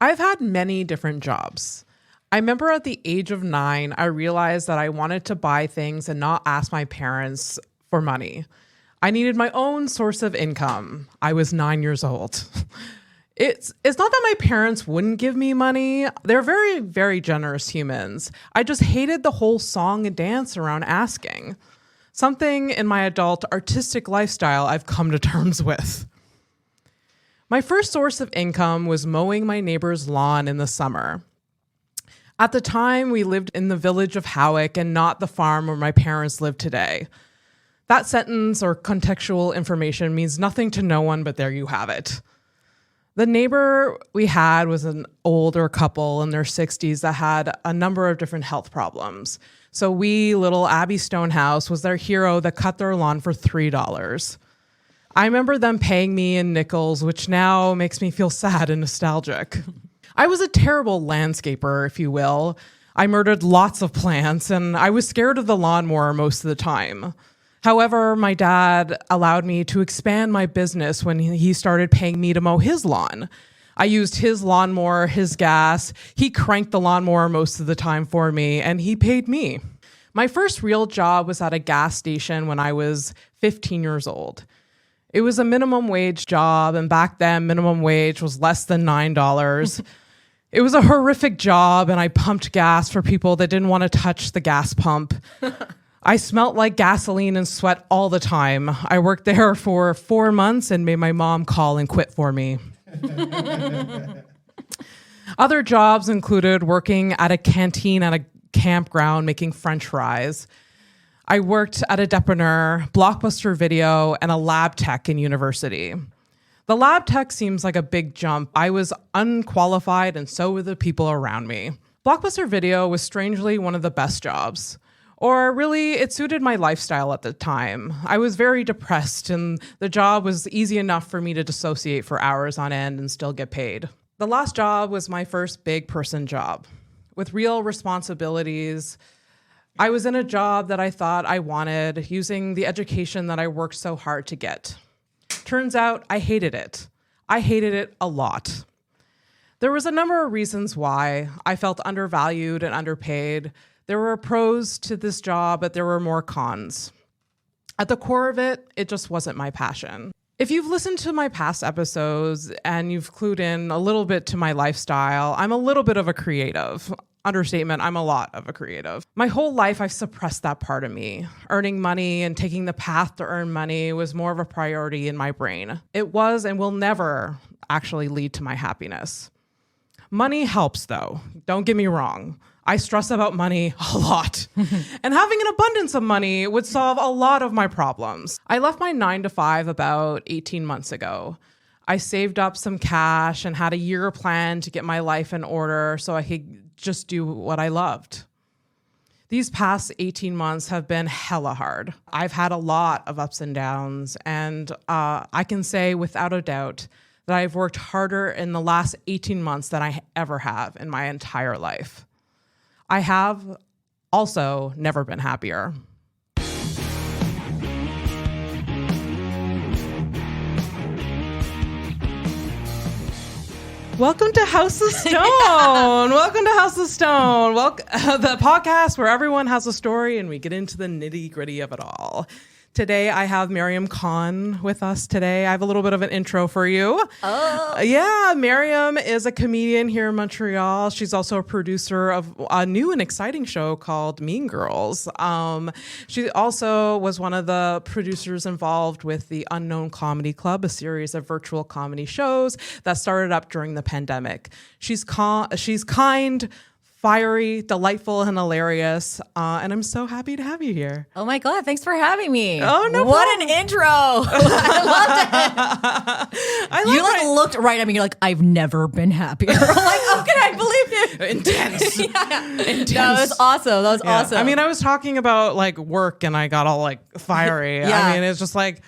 I've had many different jobs. I remember at the age of 9, I realized that I wanted to buy things and not ask my parents for money. I needed my own source of income. I was 9 years old. It's not that my parents wouldn't give me money. They're very, very generous humans. I just hated the whole song and dance around asking. Something in my adult artistic lifestyle I've come to terms with. My first source of income was mowing my neighbor's lawn in the summer. At the time, we lived in the village of Howick and not the farm where my parents live today. That sentence or contextual information means nothing to no one, but there you have it. The neighbor we had was an older couple in their 60s that had a number of different health problems. So little Abby Stonehouse was their hero that cut their lawn for $3. I remember them paying me in nickels, which now makes me feel sad and nostalgic. I was a terrible landscaper, if you will. I murdered lots of plants, and I was scared of the lawnmower most of the time. However, my dad allowed me to expand my business when he started paying me to mow his lawn. I used his lawnmower, his gas. He cranked the lawnmower most of the time for me, and he paid me. My first real job was at a gas station when I was 15 years old. It was a minimum wage job, and back then, minimum wage was less than $9. It was a horrific job, and I pumped gas for people that didn't want to touch the gas pump. I smelt like gasoline and sweat all the time. I worked there for 4 months and made my mom call and quit for me. Other jobs included working at a canteen at a campground making French fries. I worked at a depanneur, Blockbuster Video, and a lab tech in university. The lab tech seems like a big jump. I was unqualified, and so were the people around me. Blockbuster Video was strangely one of the best jobs. Or really, it suited my lifestyle at the time. I was very depressed, and the job was easy enough for me to dissociate for hours on end and still get paid. The last job was my first big person job. With real responsibilities, I was in a job that I thought I wanted, using the education that I worked so hard to get. Turns out I hated it. I hated it a lot. There was a number of reasons why I felt undervalued and underpaid. There were pros to this job, but there were more cons. At the core of it, it just wasn't my passion. If you've listened to my past episodes and you've clued in a little bit to my lifestyle, I'm a little bit of a creative. Understatement, I'm a lot of a creative. My whole life, I've suppressed that part of me. Earning money and taking the path to earn money was more of a priority in my brain. It was and will never actually lead to my happiness. Money helps, though. Don't get me wrong. I stress about money a lot. And having an abundance of money would solve a lot of my problems. I left my 9-to-5 about 18 months ago. I saved up some cash and had a year plan to get my life in order so I could just do what I loved. These past 18 months have been hella hard. I've had a lot of ups and downs, and I can say without a doubt that I've worked harder in the last 18 months than I ever have in my entire life. I have also never been happier. Welcome to House of Stone. Welcome to House of Stone. The podcast where everyone has a story and we get into the nitty gritty of it all. Today, I have Mariam Khan with us today. I have a little bit of an intro for you. Oh. Yeah, Mariam is a comedian here in Montreal. She's also a producer of a new and exciting show called Mean Girls. She also was one of the producers involved with the Unknown Comedy Club, a series of virtual comedy shows that started up during the pandemic. She's kind, fiery, delightful, and hilarious. And I'm so happy to have you here. Oh my God, thanks for having me. Oh, no What problem. an intro. I loved it. You looked right at me. You're like, I've never been happier. I'm like, how can I believe you? Intense. Yeah. Intense. No, it was awesome. That was awesome. I mean, I was talking about like work and I got all like fiery. Yeah. I mean, it's just like,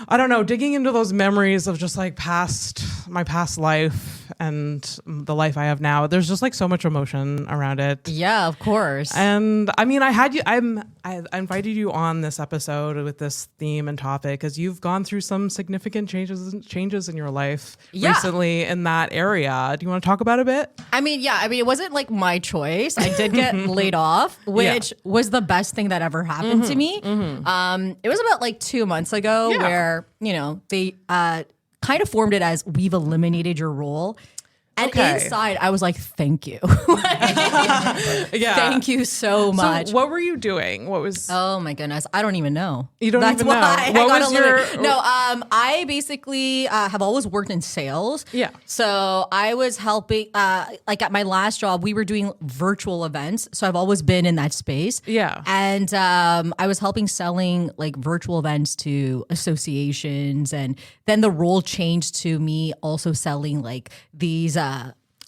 I don't know, digging into those memories of just like my past life and the life I have now, there's just like so much emotion around it. Yeah, of course. And I mean, I invited you on this episode with this theme and topic because you've gone through some significant changes in your life recently in that area. Do you want to talk about it a bit? I mean, it wasn't like my choice. I did get laid off, which was the best thing that ever happened to me. It was about like 2 months ago where, they kind of formed it as we've eliminated your role. And inside, I was like, thank you. Thank you so much. So what were you doing? What was... Oh, my goodness. I don't even know. You don't even know? What was your... No, I basically have always worked in sales. Yeah. So I was helping, like at my last job, we were doing virtual events. So I've always been in that space. Yeah. And I was helping selling like virtual events to associations. And then the role changed to me also selling like these...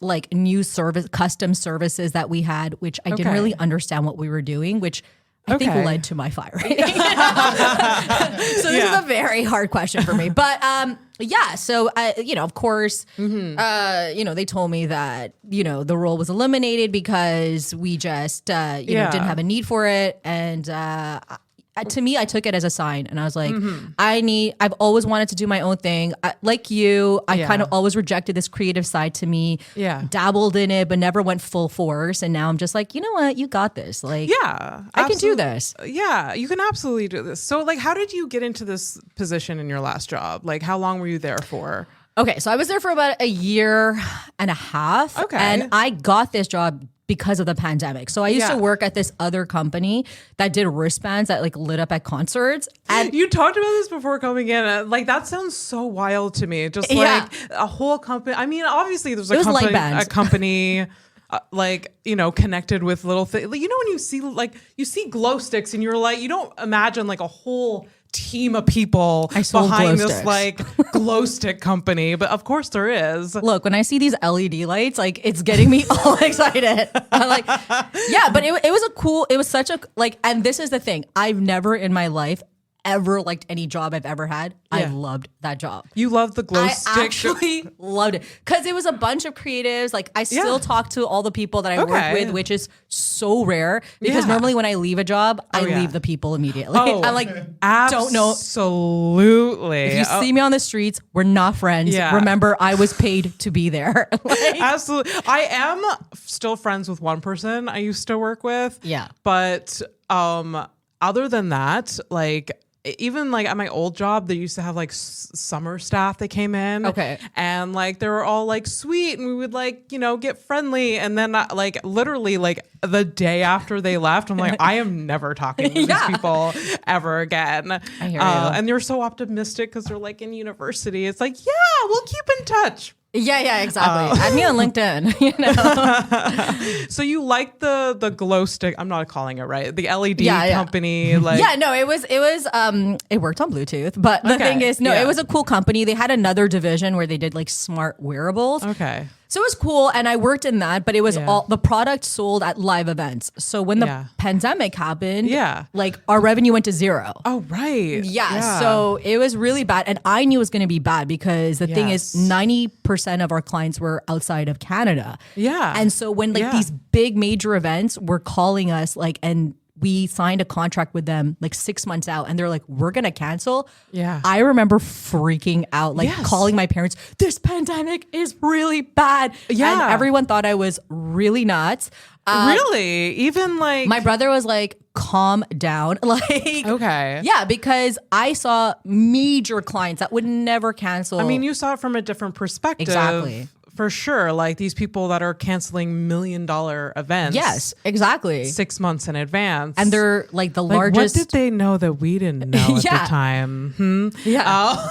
like new custom services that we had, which I didn't really understand what we were doing, which I think led to my firing. So this is a very hard question for me. But so, of course, they told me that, the role was eliminated because we just, didn't have a need for it. And to me, I took it as a sign, and I was like, I've always wanted to do my own thing. Like you, I kind of always rejected this creative side to me, dabbled in it, but never went full force. And now I'm just like, you know what? You got this. Like, I can do this. Yeah, you can absolutely do this. So like, how did you get into this position in your last job? Like, how long were you there for? Okay, so I was there for about 1.5 years. Okay. And I got this job because of the pandemic. So I used to work at this other company that did wristbands that like lit up at concerts. And you talked about this before coming in. Like that sounds so wild to me. Just like a whole company. I mean, obviously there's a company connected with little things. Like, when you see glow sticks and you're like, you don't imagine like a whole team of people behind this like glow stick company, but of course there is. Look, when I see these LED lights, like it's getting me all excited. I'm like, but it was such a and this is the thing, I've never in my life ever liked any job I've ever had. I loved that job. You loved the glow stick? I actually loved it because it was a bunch of creatives. Like I still talk to all the people that I work with, which is so rare because normally when I leave a job, I leave the people immediately. I'm like, don't know. Absolutely. If you see me on the streets, we're not friends. Remember, I was paid to be there. Absolutely. I am still friends with one person I used to work with. Yeah. But other than that, like, even like at my old job, they used to have like summer staff that came in. Okay. And like, they were all like sweet and we would like, get friendly. And then like literally like the day after they left, I'm like, I am never talking to these people ever again. I hear you. And they're so optimistic because they're like in university. It's like, we'll keep in touch. Yeah, exactly. Add me on LinkedIn, So you like the glow stick? I'm not calling it right. The LED company, like it was it worked on Bluetooth, but the thing is, it was a cool company. They had another division where they did like smart wearables. Okay. So it was cool, and I worked in that, but it was all the product sold at live events. So when the pandemic happened, like our revenue went to zero. Oh, right. Yeah. So it was really bad, and I knew it was going to be bad because the thing is, 90% of our clients were outside of Canada. Yeah. And so when like these big major events were calling us, like, and we signed a contract with them like 6 months out and they're like, we're going to cancel. Yeah. I remember freaking out, like calling my parents, this pandemic is really bad. Yeah. And everyone thought I was really nuts. Really? Even like... My brother was like, calm down. Like, okay. Yeah, because I saw major clients that would never cancel. I mean, you saw it from a different perspective. Exactly. For sure. Like these people that are canceling $1 million events. Yes, exactly. 6 months in advance. And they're like the largest. What did they know that we didn't know at the time? Yeah.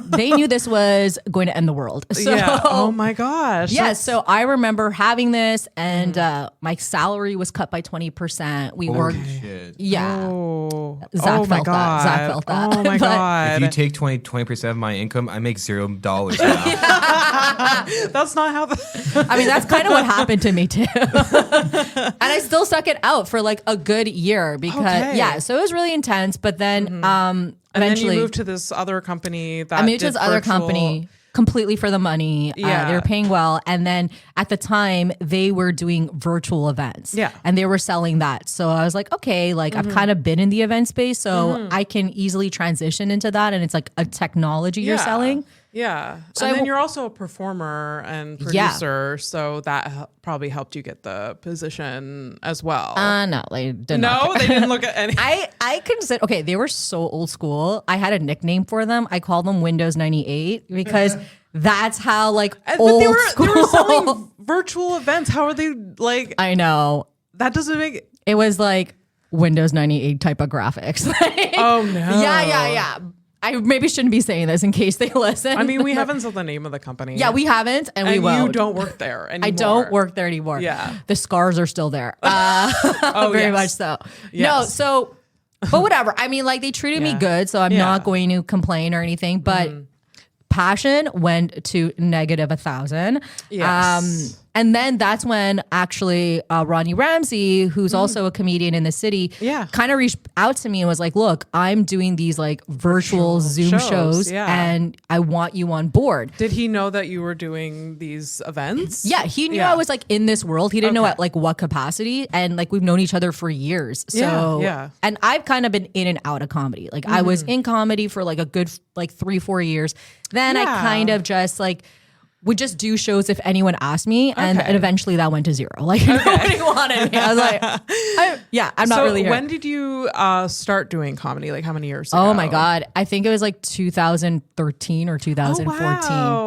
They knew this was going to end the world. So, oh my gosh. Yeah. So I remember having this and my salary was cut by 20%. We worked. Shit. Yeah. Oh. Zach felt that. Zach felt that. Oh my God. If you take 20% of my income, I make $0 now. That's not how I mean, that's kind of what happened to me too. And I still stuck it out for like a good year because so it was really intense. But then eventually and then you moved to this other company that I moved to this other company. completely for the money. Yeah. They were paying well. And then at the time, they were doing virtual events. Yeah. And they were selling that. So I was like, okay, like I've kind of been in the event space, so I can easily transition into that. And it's like a technology you're selling. Yeah. So And I then w- you're also a performer and Yeah. producer, so that probably helped you get the position as well. No, they did not. No, they didn't look at any. I consider, okay, they were so old school. I had a nickname for them. I called them Windows 98 because that's how like But old they were school. selling virtual events. How are they like? I know. That doesn't make. It was like Windows 98 type of graphics. Like, Oh no. yeah. I maybe shouldn't be saying this in case they listen. I mean, we haven't said the name of the company. Yeah, we haven't, and we And will. you don't work there anymore. I don't work there anymore. Yeah. The scars are still there. Very yes. much so. Yes. No, so, but whatever. I mean, like they treated me Yeah. good, so I'm Yeah. not going to complain or anything. But passion went to negative 1,000. Yes. And then that's when actually Ronnie Ramsey, who's also a comedian in the city, Yeah. kind of reached out to me and was like, look, I'm doing these like virtual Zoom shows yeah. and I want you on board. Did he know that you were doing these events? Yeah, he knew Yeah. I was like in this world. He didn't know Okay. at like what capacity, and like we've known each other for years. So Yeah. and I've kind of been in and out of comedy. Like I was in comedy for like a good like 3-4 years. Then I Yeah. kind of just like would just do shows if anyone asked me, and Okay. eventually that went to zero. Like nobody wanted me. I was like, I'm not So really here. when did you start doing comedy? Like how many years ago? Oh my God. I think it was like 2013 or 2014.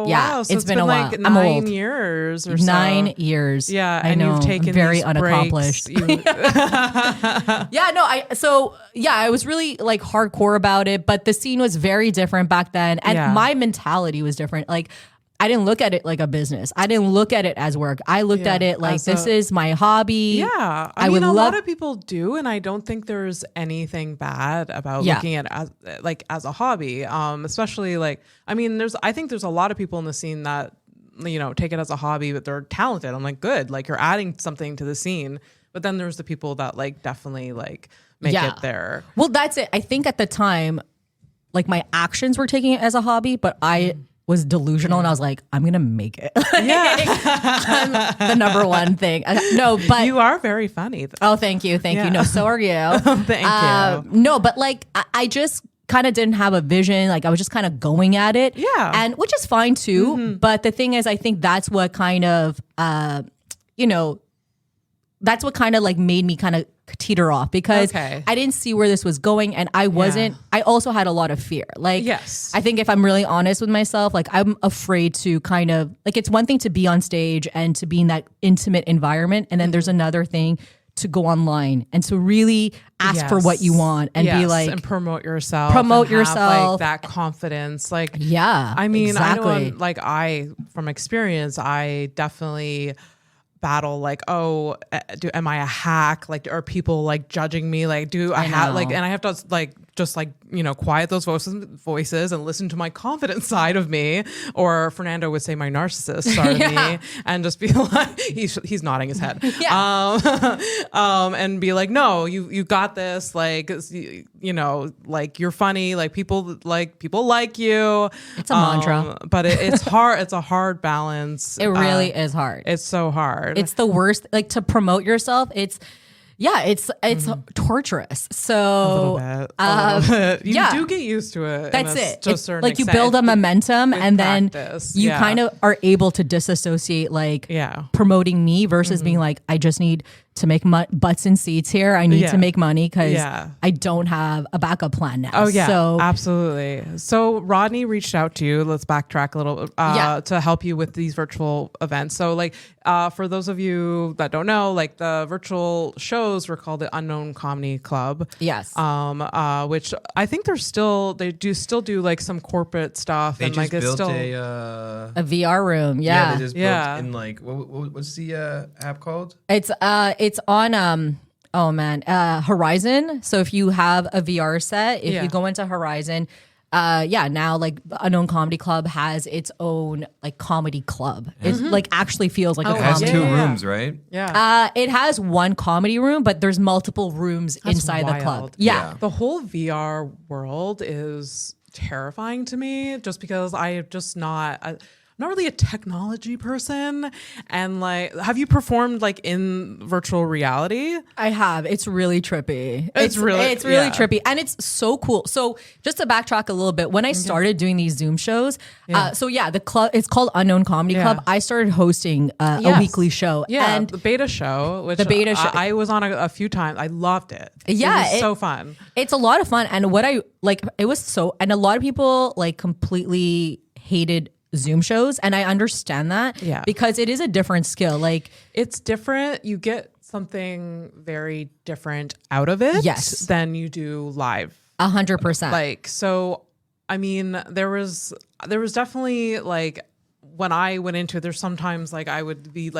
Yeah. Wow. So it's been a while. like I'm 9 old. years or so. 9 years. Yeah, I and know. you've taken I'm very these unaccomplished. breaks. Yeah, no, I was really like hardcore about it, but the scene was very different back then. And Yeah. my mentality was different. Like I didn't look at it like a business. I didn't look at it as work. I looked at it like as this is my hobby. Yeah, I I mean, would a love- lot of people do, and I don't think there's anything bad about Yeah. looking at it as a hobby. Especially like, I mean, I think there's a lot of people in the scene that take it as a hobby, but they're talented. I'm like, good, like you're adding something to the scene. But then there's the people that like definitely like make Yeah. it there. Well, that's it. I think at the time, like my actions were taking it as a hobby, but I was delusional and I was like, I'm gonna make it. Yeah, The number one thing. No, but you are very funny. oh, thank you. Yeah. No, so are you. Thank you. No, but like I just kind of didn't have a vision. Like I was just kind of going at it. Yeah. And which is fine too. But the thing is, I think that's what kind of, that's what kind of like made me kind of teeter off because Okay. I didn't see where this was going. And I wasn't, I also had a lot of fear. Like, Yes. I think if I'm really honest with myself, like I'm afraid to kind of, like it's one thing to be on stage and to be in that intimate environment. And then there's another thing to go online and to really ask for what you want and be Yes, like, and promote yourself. Promote and have, yourself. like that confidence. Like yeah, I mean, exactly. I know from experience, I definitely battle like, oh, am I a hack? Like, are people like judging me? Like, do I have like, and I have to like just like quiet those voices and listen to my confident side of me, or Fernando would say my narcissist side of me, and just be like, he's nodding his head, and be like, no, you got this, like like you're funny, like people like you. It's a mantra. But it's hard. It's a hard balance. It really is hard. It's so hard. It's the worst. Like to promote yourself, it's torturous. So a little bit. You yeah. do get used to it. that's it. To a It's certain like you extent. build a momentum with and then practice, you yeah. kind of are able to disassociate like Yeah. promoting me versus being like, I just need to make butts and seats here. I need Yeah. to make money because Yeah. I don't have a backup plan now. Oh yeah, So absolutely. So Rodney reached out to you. Let's backtrack a little to help you with these virtual events. So like for those of you that don't know, like the virtual shows were called the Unknown Comedy Club. yes. Which I think they still do like some corporate stuff They and just like it's built still a VR room. Yeah. they just Yeah. built in like what's the app called? It's on Horizon. So if you have a VR set, if Yeah. you go into Horizon, now like Unknown Comedy Club has its own like comedy club. It like actually feels like a It has comedy. two Yeah. rooms, right? yeah. It has one comedy room, but there's multiple rooms That's inside the club. wild. Yeah. The whole VR world is terrifying to me just because I'm just not really a technology person. And like, have you performed like in virtual reality? I have. It's really trippy. It's really trippy, and it's so cool. So just to backtrack a little bit, when I started doing these Zoom shows, the club, it's called Unknown Comedy Club. I started hosting a weekly show. Yeah, and the beta show, which I was on a few times. I loved it. Yeah, it was so fun. It's a lot of fun, and what I like, it was so, and a lot of people like completely hated Zoom shows, and I understand that because it is a different skill. Like, it's different. You get something very different out of it than you do live. 100%. Like, so I mean, there was definitely like, when I went into it, there's sometimes like I would be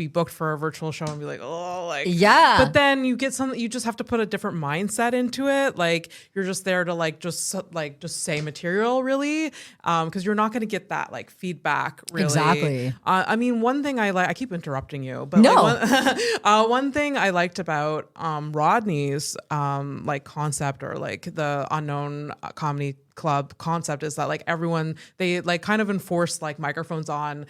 booked for a virtual show and be like, oh, like, but then you get something, you just have to put a different mindset into it. Like, you're just there to just say material, really, because you're not going to get that like feedback, really. Exactly. I mean, one thing I keep interrupting you, but no. One thing I liked about Rodney's like concept, or like the Unknown Comedy Club concept, is that like everyone, they like kind of enforce like microphones on,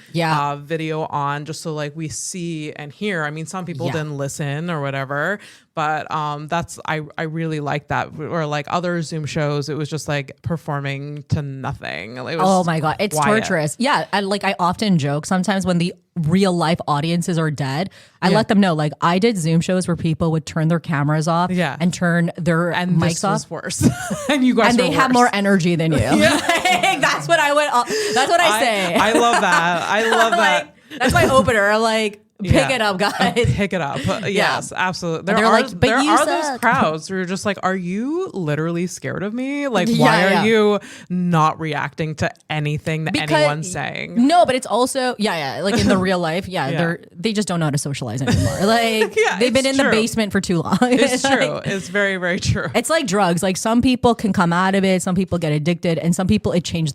video on, just so like we see and hear. I mean, some people didn't listen or whatever, but that's I really like that. Or like other Zoom shows, it was just like performing to nothing. It was oh my god, it's quiet. torturous. Yeah, and like I often joke sometimes when the real life audiences are dead, I let them know, like, I did Zoom shows where people would turn their cameras off and turn their and mics this off. was worse. And you guys, and they have more energy than you. That's what I went. That's what I say. I love that. I love that. Like, that's my opener. Like, pick it up, guys. Pick it up. Yes, absolutely. There are those crowds who are just like, are you literally scared of me? Like, why are you not reacting to anything that anyone's saying? No, but it's also, like in the real life, they just don't know how to socialize anymore. Like, they've been in the basement for too long. It's true. It's very, very true. It's like drugs. Like, some people can come out of it, some people get addicted, and some people it changes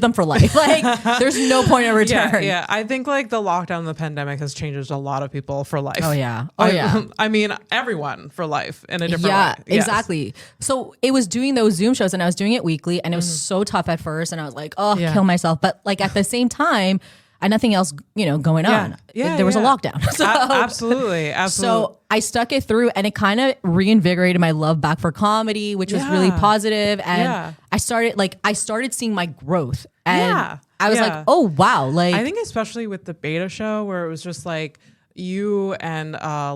them for life. Like, there's no point of return. Yeah. I think like the lockdown, the pandemic has changed a lot of people for life. Oh yeah. I mean, everyone for life in a different way. Yeah, exactly. So it was doing those Zoom shows, and I was doing it weekly, and it was so tough at first, and I was like, kill myself. But like at the same time, I had nothing else, going on. There was a lockdown. So, absolutely. So I stuck it through, and it kind of reinvigorated my love back for comedy, which was really positive. And I started seeing my growth. And I was like, oh wow. Like, I think especially with the beta show, where it was just like you and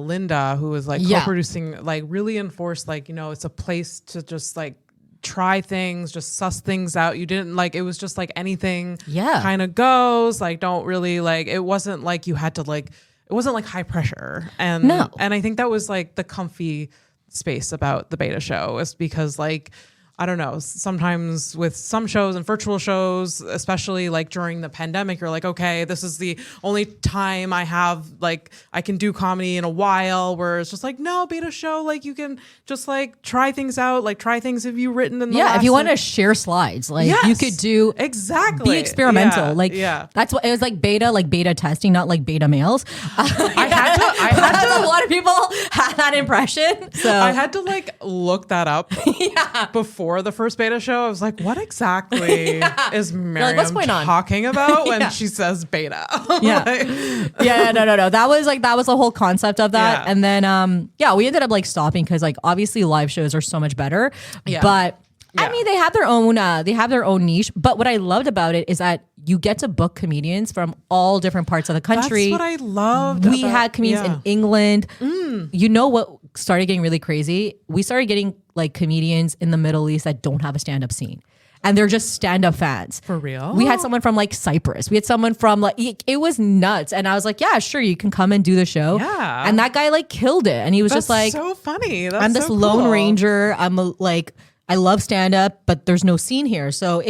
Linda, who was like co-producing, like really enforced, like, it's a place to just like try things, just suss things out. You didn't like, it was just like anything kind of goes, like, don't really like, it wasn't like you had to like, it wasn't like high pressure. And I think that was like the comfy space about the beta show, is because like, I don't know, sometimes with some shows and virtual shows, especially like during the pandemic, you're like, okay, this is the only time I have, like, I can do comedy in a while, where it's just like, no, beta show, like, you can just like try things out, like try things have you written in the last, if you want to share slides, like you could do be experimental. That's what it was, like beta testing, not like beta males. I had to a lot of people had that impression. So I had to like look that up before the first beta show. I was like, what exactly is Mariam talking about when she says beta? No. That was the whole concept of that. And then we ended up like stopping, because like obviously live shows are so much better. But I mean, they have their own niche. But what I loved about it is that you get to book comedians from all different parts of the country. That's what I loved. We had comedians in England. You know what started getting really crazy? We started getting like comedians in the Middle East that don't have a stand-up scene, and they're just stand-up fans. For real? We had someone from like Cyprus. We had someone from like, it was nuts. And I was like, yeah, sure, you can come and do the show. Yeah. And that guy like killed it. And he was just like, so funny. That's I'm this lone ranger. I love stand-up, but there's no scene here. So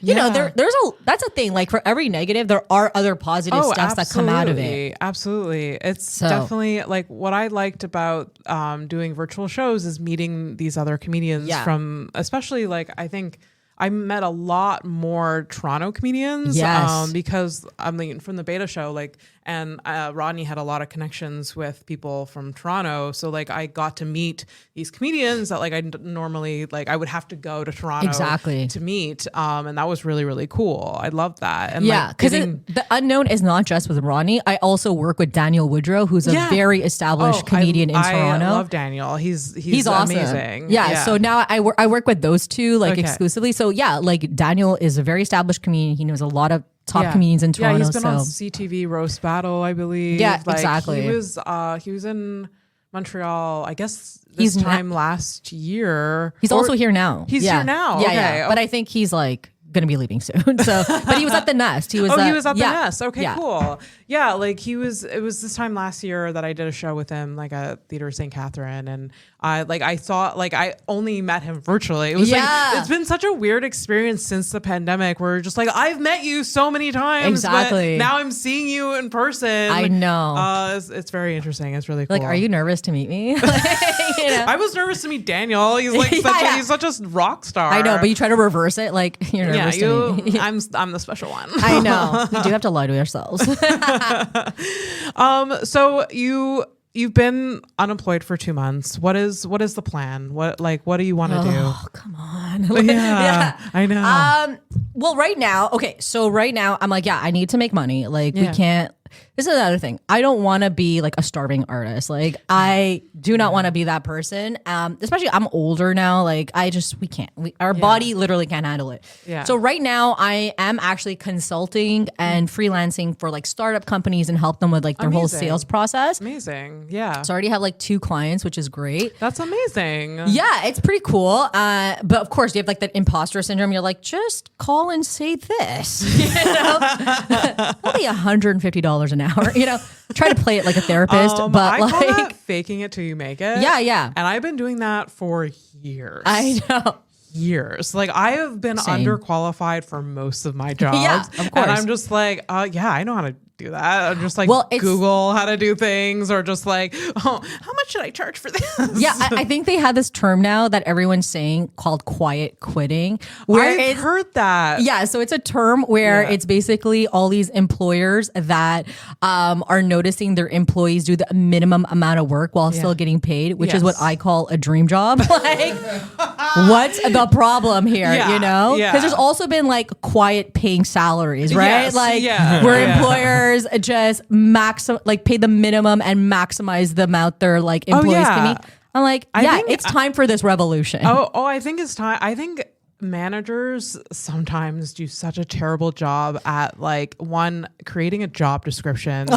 that's a thing. Like, for every negative, there are other positive stuff that come out of it. Absolutely. It's definitely like what I liked about doing virtual shows is meeting these other comedians from, especially like, I think I met a lot more Toronto comedians because I mean, from the beta show, like and Rodney had a lot of connections with people from Toronto. So like I got to meet these comedians that like I normally like I would have to go to Toronto to meet. And that was really, really cool. I loved that. And yeah, because the unknown is not just with Rodney. I also work with Daniel Woodrow, who's a very established comedian in Toronto. I love Daniel. He's awesome. Amazing. Yeah. So now I work with those two like exclusively. So yeah, like Daniel is a very established comedian. He knows a lot of top comedians in Toronto. Yeah, he's been on CTV Roast Battle, I believe. Yeah, like, exactly. He was in Montreal, I guess this time last year. He's also here now. He's here now. Yeah, okay. yeah. But I think he's like gonna be leaving soon. So, but he was at the Nest. He was. He was at the Nest. Okay, cool. Yeah, like it was this time last year that I did a show with him, like at Theater St. Catherine, and I thought like I only met him virtually. It was like it's been such a weird experience since the pandemic, where just like I've met you so many times, but now I'm seeing you in person. I know. It's very interesting. It's really cool. Like, are you nervous to meet me? I was nervous to meet Daniel. He's like he's such a rock star. I know, but you try to reverse it. Like you're nervous. I'm the special one. I know. We do have to lie to ourselves. So you've been unemployed for 2 months. What is the plan? What do you want to do? Oh, come on. I know. Well, right now, I'm like, I need to make money. Like we can't. This is another thing. I don't want to be like a starving artist. Like I do not want to be that person. Especially I'm older now. Like we can't. Our body literally can't handle it. Yeah. So right now I am actually consulting and freelancing for like startup companies and help them with like their whole sales process. Amazing. Yeah. So I already have like 2 clients, which is great. That's amazing. Yeah, it's pretty cool. But of course you have like that imposter syndrome. You're like, just call and say this. You know? Only $150 an hour. You know, try to play it like a therapist, but I like call that faking it till you make it. Yeah. And I've been doing that for years. I know. Years. Like I have been underqualified for most of my jobs. Yeah, of course. And I'm just like, I know how to do that. I'm just like Google how to do things, or just like, how much should I charge for this? Yeah, I think they have this term now that everyone's saying called quiet quitting. I've heard that. Yeah, so it's a term where it's basically all these employers that are noticing their employees do the minimum amount of work while still getting paid, which is what I call a dream job. Like, what's the problem here? You know, because there's also been like quiet paying salaries, right? Where employers just pay the minimum and maximize the amount their like employees can meet. I'm like, it's time for this revolution. I think it's time. I think managers sometimes do such a terrible job at like creating a job description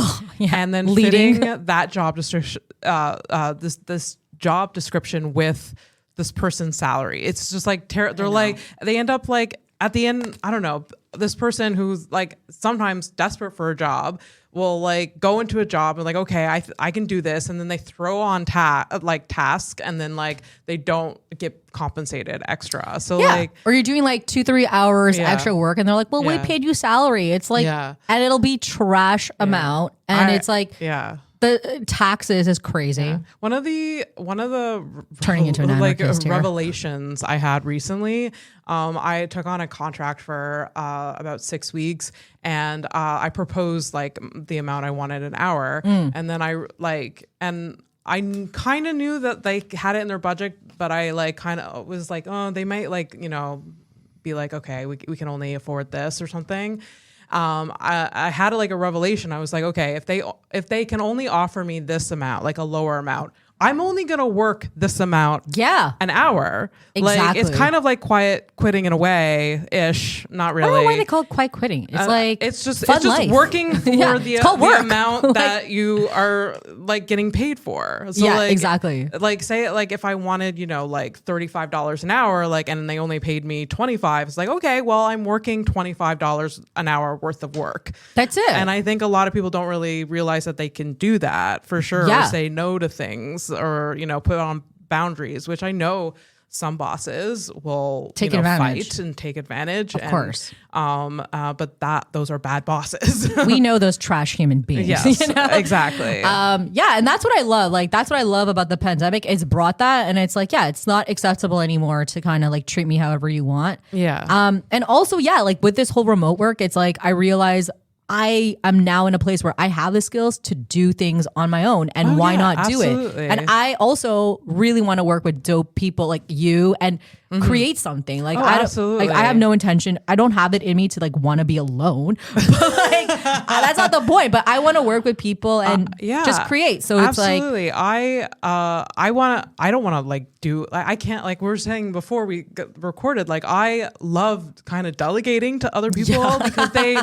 and then fitting that job description this job description with this person's salary. It's just like they're like they end up like at the end, I don't know, this person who's like sometimes desperate for a job will like go into a job and like, okay, I can do this. And then they throw on task and then like they don't get compensated extra. So like, or you're doing like 2-3 hours extra work and they're like, well, we paid you salary. It's like, and it'll be trash amount. And it's like, the taxes is crazy. Yeah. One of the turning into an anarchist here. Revelations I had recently. I took on a contract for about 6 weeks, and I proposed like the amount I wanted an hour, and then I kind of knew that they had it in their budget, but I like kind of was like, oh, they might like be like, okay, we can only afford this or something. I had like a revelation. I was like, okay, if they can only offer me this amount, like a lower amount, I'm only going to work this amount an hour. Exactly. Like, it's kind of like quiet quitting in a way-ish. Not really. I don't know why they call it quiet quitting. It's like it's just life. Working for the amount that you are like getting paid for. So like, exactly. Like say like if I wanted, like $35 an hour, like, and they only paid me $25, it's like, okay, well, I'm working $25 an hour worth of work. That's it. And I think a lot of people don't really realize that they can do that for sure. Yeah. Or say no to things, or put on boundaries, which I know some bosses will take advantage. Fight and take advantage. Of course. But those are bad bosses. We know those trash human beings. Yes, exactly. And that's what I love. Like, that's what I love about the pandemic. It's brought that, and it's like, it's not acceptable anymore to kind of like treat me however you want. Yeah. And also, like with this whole remote work, it's like I realize I am now in a place where I have the skills to do things on my own, and why not do absolutely. it? And I also really want to work with dope people like you and create something. Like I don't, absolutely. like I have no intention. I don't have it in me to like want to be alone. But like that's not the point. But I want to work with people and just create. So it's like absolutely. I don't want to like do. I can't, like we were saying before we recorded. Like I love kind of delegating to other people because they.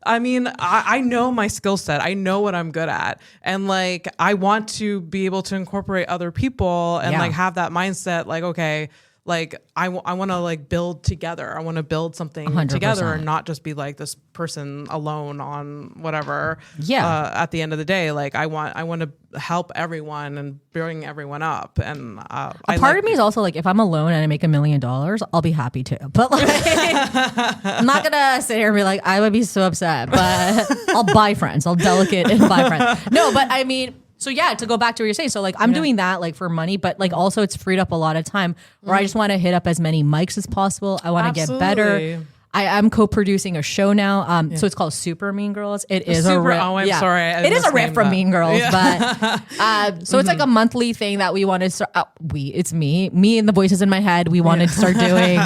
I mean, I know my skill set. I know what I'm good at. And like, I want to be able to incorporate other people and like have that mindset. Like, okay, like I want to like build together. I want to build something 100%. together and not just be like this person alone on whatever. At the end of the day, like I want to help everyone and bring everyone up. And a part of me is also like, if I'm alone and I make $1 million, I'll be happy too. But like, I'm not gonna sit here and be like, I would be so upset. But I'll buy friends. I'll delegate and buy friends. No, but I mean. So yeah, to go back to what you're saying. So like I'm doing that like for money, but like also it's freed up a lot of time where I just want to hit up as many mics as possible. I want to get better. I'm co-producing a show now. So it's called Super Mean Girls. It is a riff. Oh, I'm sorry. It is a riff from Mean Girls, but so it's like a monthly thing that we wanted to start. It's me and the voices in my head. We wanted to start doing.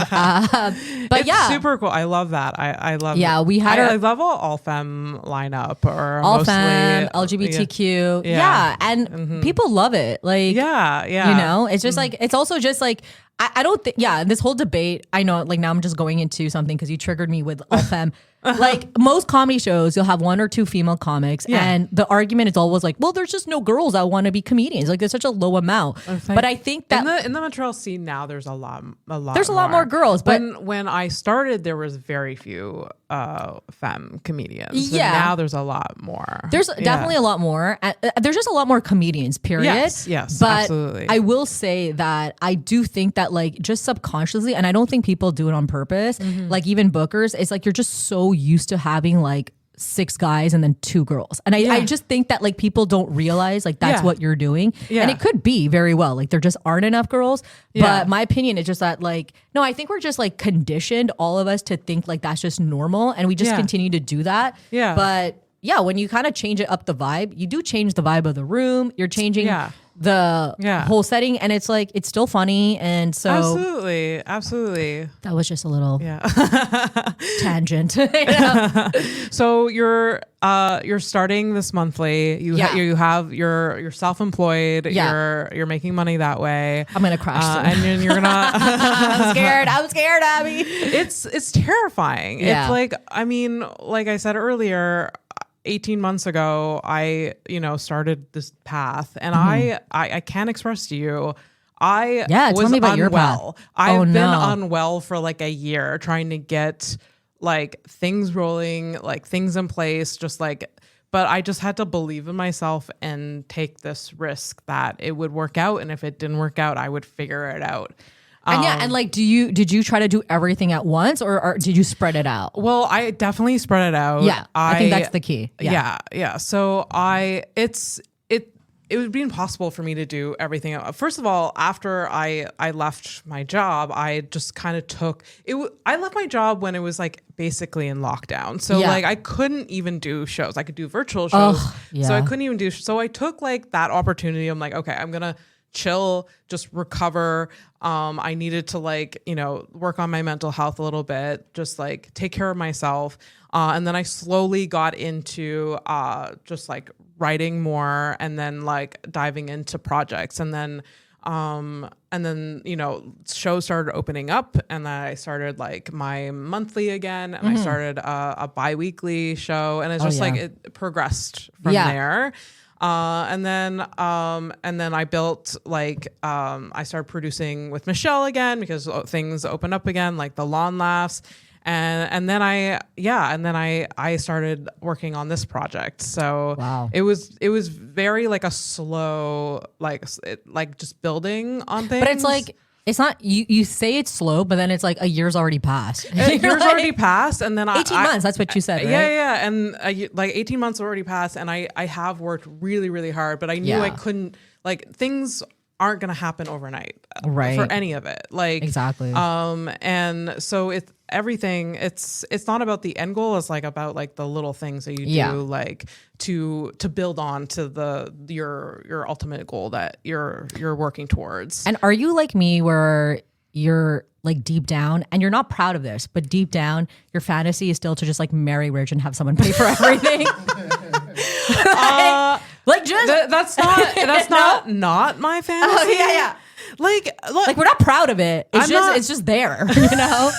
But it's super cool. I love that. I love. Yeah, it. we had. I love all femme lineup or all mostly femme LGBTQ. Yeah, and people love it. Like you know, it's just like it's also just like. I don't think, this whole debate, I know, like now I'm just going into something because you triggered me with all femme. Like most comedy shows, you'll have 1 or 2 female comics, and the argument is always like, well, there's just no girls that want to be comedians. Like there's such a low amount. But I think that in the Montreal scene now, there's a lot. There's a lot more girls. But when I started, there was very few femme comedians. And now there's a lot more. There's definitely a lot more. There's just a lot more comedians. Period. Yes, but absolutely. I will say that I do think that like just subconsciously, and I don't think people do it on purpose. Like even bookers, it's like you're just so used to having like 6 guys and then 2 girls. And I just think that like people don't realize like that's what you're doing. And it could be very well. Like there just aren't enough girls. But my opinion is just that like, no, I think we're just like conditioned, all of us, to think like that's just normal. And we just continue to do that. But yeah, when you kind of change it up the vibe, you do change the vibe of the room. You're changing the whole setting, and it's like it's still funny. And so absolutely that was just a little tangent. So you're starting this monthly. You you're self-employed. You're making money that way. I'm gonna crash and then you're gonna I'm scared, Abby. It's terrifying. It's like, I mean, like I said earlier, 18 months ago, I, started this path, and I can't express to you, I was tell me about unwell. Your path. I've been unwell for like a year, trying to get like things rolling, like things in place, just like, but I just had to believe in myself and take this risk that it would work out. And if it didn't work out, I would figure it out. And and like, did you try to do everything at once, or did you spread it out? Well, I definitely spread it out. Yeah, I think that's the key. Yeah. So it would be impossible for me to do everything. First of all, after I left my job, I just kind of took it. I left my job when it was like basically in lockdown. So like I couldn't even do shows. I could do virtual shows. So I couldn't even do. So I took like that opportunity. I'm like, okay, I'm gonna chill, just recover. I needed to like, work on my mental health a little bit, just like take care of myself. And then I slowly got into just like writing more, and then like diving into projects. And then shows started opening up, and then I started like my monthly again, and I started a bi-weekly show, and it's just like it progressed from there. And then I built like, I started producing with Michelle again because things opened up again, like the Lawn Laughs. And then I started working on this project. So it was very like a slow, like just building on things. But it's like, it's not, you say it's slow, but then it's like a year's already passed. A year's already passed, and then 18 months, that's what you said, right? Yeah. And like 18 months already passed, and I have worked really, really hard, but I knew I couldn't, like things aren't going to happen overnight Right. for any of it. Like Exactly. and so it's everything. It's not about the end goal. It's like about like the little things that you Yeah. do, like to build on to your ultimate goal that you're working towards. And are you like me where you're like deep down and you're not proud of this, but deep down your fantasy is still to just like marry rich and have someone pay for everything? Like just That's not my fantasy. Oh, yeah. Like Like we're not proud of it. It's just there, you know?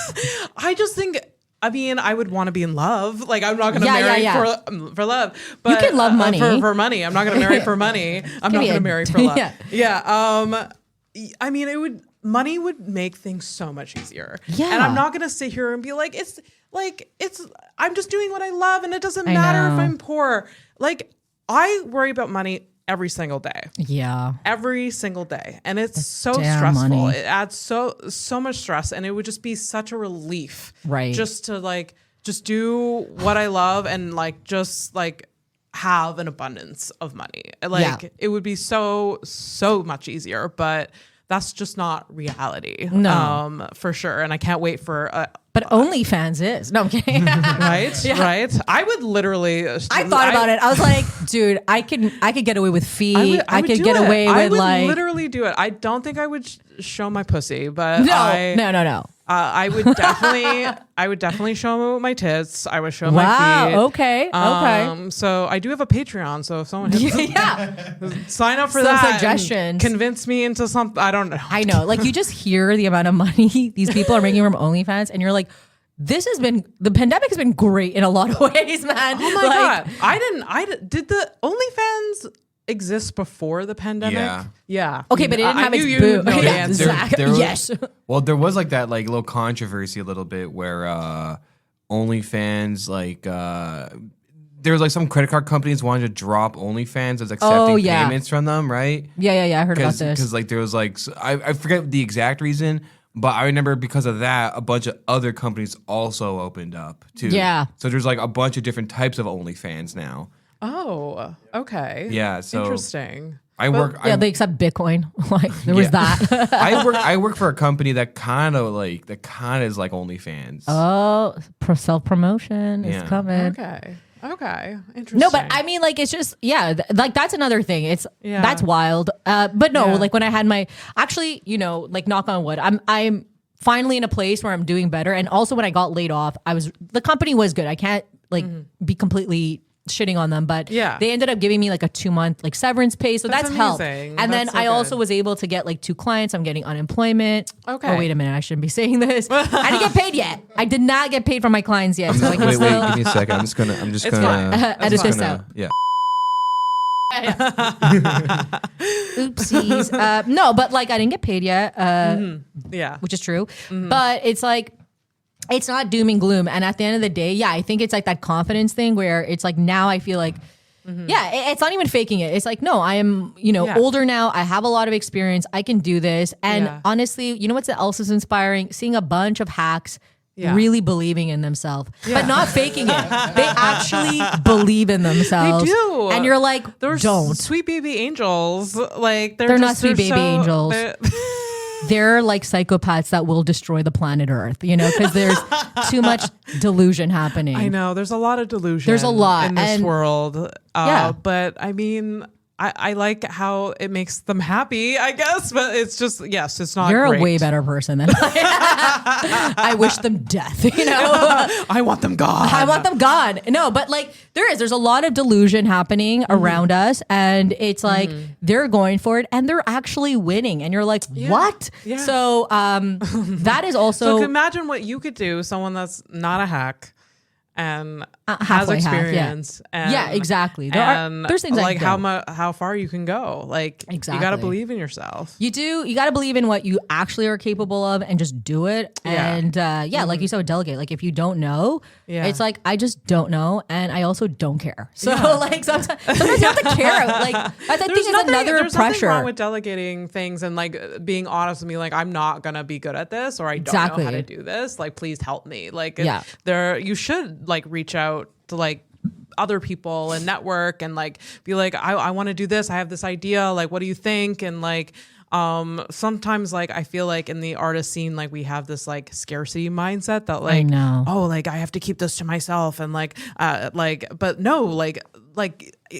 I just think. I mean, I would want to be in love. Like, I'm not going to Yeah, marry yeah. for love. But can love money. for money. I'm not going to marry for money. I'm not be going to a- marry for love. yeah. Yeah. I mean, money would make things so much easier. Yeah. And I'm not going to sit here and be like, I'm just doing what I love, and it doesn't I matter if know. I'm poor. Like, I worry about money every single day. Yeah. Every single day, and it's so damn stressful. money. It adds so much stress, and it would just be such a relief, Right. just to just do what I love and just have an abundance of money. Yeah. It would be so much easier, but that's just not reality. No. For sure. And I can't wait for But OnlyFans is. No, I'm kidding. right. I would literally. I thought about it. I was like, dude, I could get away with fee. I would could do get it. away I with would like literally do it. I don't think I would show my pussy, but no. I would definitely show my tits. I would show Wow. my feet. Okay. So I do have a Patreon. So if someone hits Yeah. sign up for Some that, and suggestions. convince me into something. I don't know. I know. Like you just hear the amount of money these people are making from OnlyFans, and you're like, the pandemic has been great in a lot of ways, man. Oh my god! Did the OnlyFans exist before the pandemic? Yeah. Okay, but it didn't have knew its you boom. know the Yeah, answer. exactly. There was- Yes. Well, there was like that like little controversy a little bit where OnlyFans there was like some credit card companies wanted to drop OnlyFans as accepting payments from them, right? Yeah. I heard about this. Because like there was like I forget the exact reason, but I remember because of that a bunch of other companies also opened up too. Yeah. So there's like a bunch of different types of OnlyFans now. Oh, okay. Yeah. So Interesting. I work. Yeah, they accept Bitcoin. Like there was that. I work for a company that kind of is like OnlyFans. Oh, self promotion is Yeah. coming. Okay. Interesting. No, but I mean, like, it's just, like, that's another thing. Yeah. That's wild. But no, Yeah. like, when I had actually, like, knock on wood, I'm finally in a place where I'm doing better. And also, when I got laid off, the company was good. I can't, like, be completely shitting on them, but Yeah. they ended up giving me like a 2-month like severance pay, so That's that's helped. amazing. And then That's so I also good. was able to get like 2 clients. I'm getting unemployment. Okay. Oh wait a minute, I shouldn't be saying this. I didn't get paid yet. I did not get paid from my clients yet, so I can Wait, still give me a second. I'm just gonna It's fine. edit this out. Yeah. Oopsies. No, but like I didn't get paid yet, yeah. which is true. But it's like, it's not doom and gloom. And at the end of the day, yeah, I think it's like that confidence thing where it's like now I feel like, it's not even faking it. It's like, no, I am, Yeah. older now. I have a lot of experience. I can do this. And Yeah. honestly, you know what's else is inspiring? Seeing a bunch of hacks Yeah. really believing in themselves, but not faking it. They actually believe in themselves. They do. And you're like, They're don't. sweet baby angels. Like They're not sweet baby angels. they're- They're like psychopaths that will destroy the planet Earth, because there's too much delusion happening. I know there's a lot of delusion. There's a lot, in this and- world. Yeah. But I mean, I like how it makes them happy, I guess. But it's just it's not. You're great. a way better person than I am. I wish them death, I want them gone. I want them gone. No, but like there's a lot of delusion happening around us, and it's like they're going for it and they're actually winning, and you're like, what? Yeah. So that is also So imagine what you could do. Someone that's not a hack and has halfway hack, yeah. experience. And, Yeah, exactly. There's things like I how far you can go. Like you got to Exactly. believe in yourself. You got to believe in what you actually are capable of and just do it. Yeah. And like you said, delegate. Like if you don't know, it's like, I just don't know. And I also don't care. So like sometimes you have to care. Like I think it's another there's nothing pressure. wrong with delegating things and like being honest with me. Like I'm not going to be good at this, or I don't Exactly. know how to do this. Like, please help me. Like Yeah. you should like reach out to like other people and network and like be like, I want to do this. I have this idea. Like, what do you think? And like, sometimes like I feel like in the artist scene, like we have this like scarcity mindset that like, I know. oh, like I have to keep this to myself, and but no, like